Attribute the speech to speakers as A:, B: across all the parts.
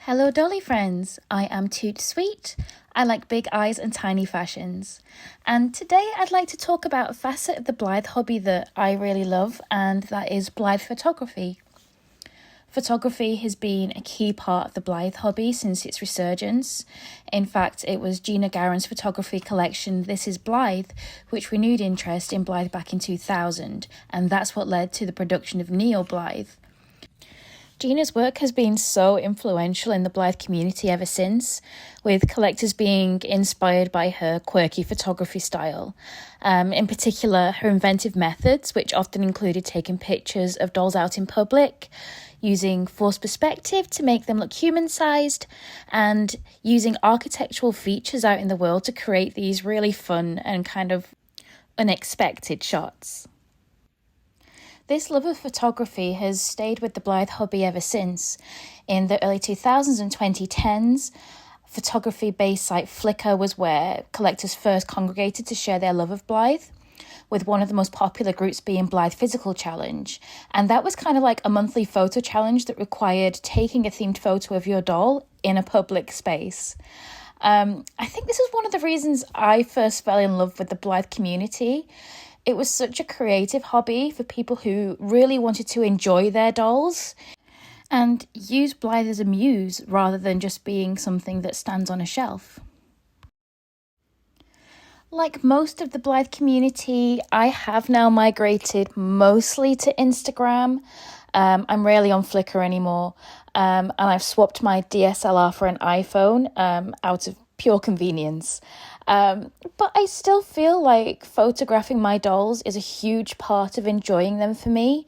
A: Hello Dolly friends, I am Toot Sweet. I like big eyes and tiny fashions. And today I'd like to talk about a facet of the Blythe hobby that I really love, and that is Blythe photography. Photography has been a key part of the Blythe hobby since its resurgence. In fact, it was Gina Garron's photography collection, This is Blythe, which renewed interest in Blythe back in 2000, and that's what led to the production of Neo Blythe. Gina's work has been so influential in the Blythe community ever since, with collectors being inspired by her quirky photography style. In particular, her inventive methods, which often included taking pictures of dolls out in public, using forced perspective to make them look human-sized, and using architectural features out in the world to create these really fun and kind of unexpected shots. This love of photography has stayed with the Blythe hobby ever since. In the early 2000s and 2010s, photography-based site Flickr was where collectors first congregated to share their love of Blythe, with one of the most popular groups being Blythe Physical Challenge. And that was kind of like a monthly photo challenge that required taking a themed photo of your doll in a public space. I think this is one of the reasons I first fell in love with the Blythe community. It was such a creative hobby for people who really wanted to enjoy their dolls and use Blythe as a muse rather than just being something that stands on a shelf. Like most of the Blythe community, I have now migrated mostly to Instagram. I'm rarely on Flickr anymore, and I've swapped my DSLR for an iPhone out of pure convenience. But I still feel like photographing my dolls is a huge part of enjoying them for me.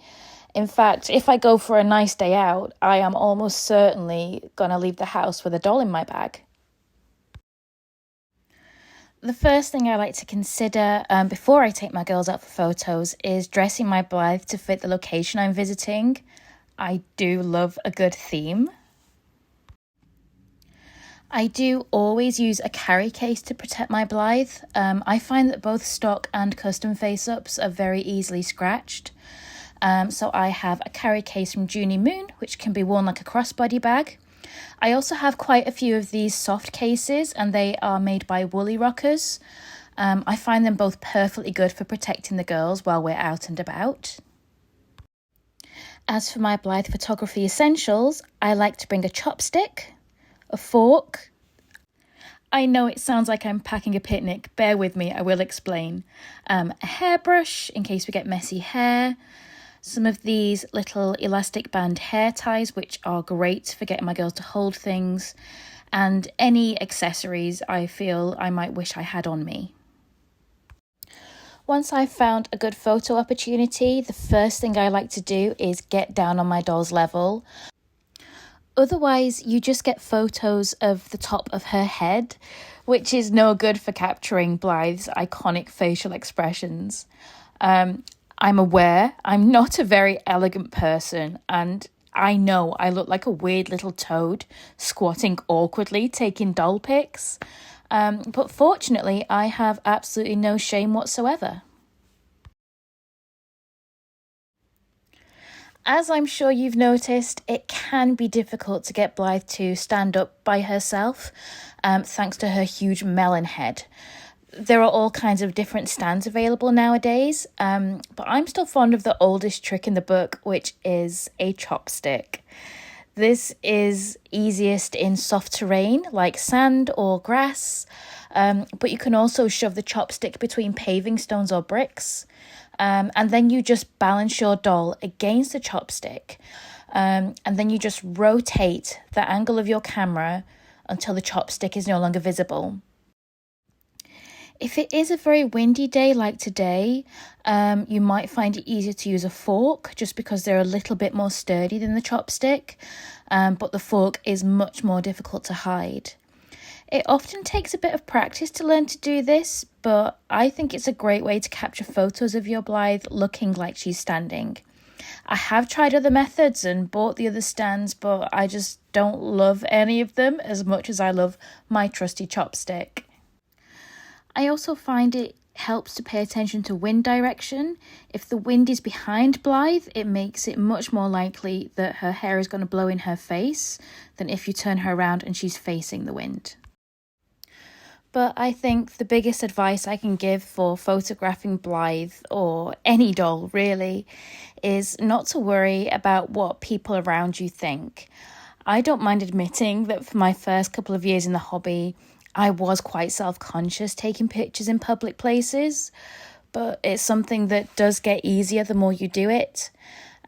A: In fact, if I go for a nice day out, I am almost certainly going to leave the house with a doll in my bag. The first thing I like to consider before I take my girls out for photos is dressing my Blythe to fit the location I'm visiting. I do love a good theme. I do always use a carry case to protect my Blythe. I find that both stock and custom face-ups are very easily scratched. So I have a carry case from Junie Moon, which can be worn like a crossbody bag. I also have quite a few of these soft cases, and they are made by Woolly Rockers. I find them both perfectly good for protecting the girls while we're out and about. As for my Blythe photography essentials, I like to bring a chopstick, a fork. I know it sounds like I'm packing a picnic, bear with me, I will explain. A hairbrush in case we get messy hair, some of these little elastic band hair ties which are great for getting my girls to hold things, and any accessories I feel I might wish I had on me. Once I've found a good photo opportunity, the first thing I like to do is get down on my doll's level. Otherwise, you just get photos of the top of her head, which is no good for capturing Blythe's iconic facial expressions. I'm aware I'm not a very elegant person, and I know I look like a weird little toad squatting awkwardly taking doll pics. But fortunately, I have absolutely no shame whatsoever. As I'm sure you've noticed, it can be difficult to get Blythe to stand up by herself, thanks to her huge melon head. There are all kinds of different stands available nowadays, but I'm still fond of the oldest trick in the book, which is a chopstick. This is easiest in soft terrain like sand or grass, but you can also shove the chopstick between paving stones or bricks. And then you just balance your doll against the chopstick, and then you just rotate the angle of your camera until the chopstick is no longer visible. If it is a very windy day like today, you might find it easier to use a fork just because they're a little bit more sturdy than the chopstick, but the fork is much more difficult to hide. It often takes a bit of practice to learn to do this, but I think it's a great way to capture photos of your Blythe looking like she's standing. I have tried other methods and bought the other stands, but I just don't love any of them as much as I love my trusty chopstick. I also find it helps to pay attention to wind direction. If the wind is behind Blythe, it makes it much more likely that her hair is going to blow in her face than if you turn her around and she's facing the wind. But I think the biggest advice I can give for photographing Blythe, or any doll really, is not to worry about what people around you think. I don't mind admitting that for my first couple of years in the hobby, I was quite self-conscious taking pictures in public places, but it's something that does get easier the more you do it.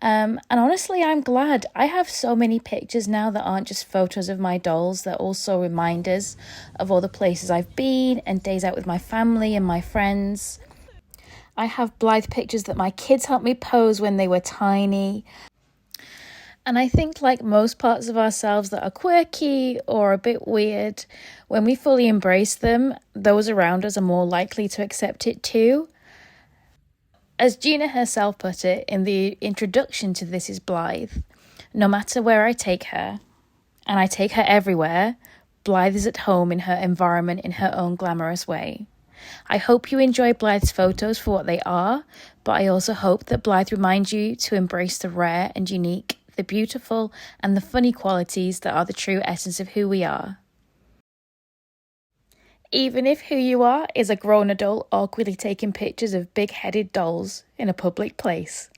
A: And honestly, I'm glad. I have so many pictures now that aren't just photos of my dolls. They're also reminders of all the places I've been and days out with my family and my friends. I have Blythe pictures that my kids helped me pose when they were tiny. And I think, like most parts of ourselves that are quirky or a bit weird, when we fully embrace them, those around us are more likely to accept it too. As Gina herself put it in the introduction to This Is Blythe, no matter where I take her, and I take her everywhere, Blythe is at home in her environment in her own glamorous way. I hope you enjoy Blythe's photos for what they are, but I also hope that Blythe reminds you to embrace the rare and unique, the beautiful and the funny qualities that are the true essence of who we are. Even if who you are is a grown adult awkwardly taking pictures of big-headed dolls in a public place.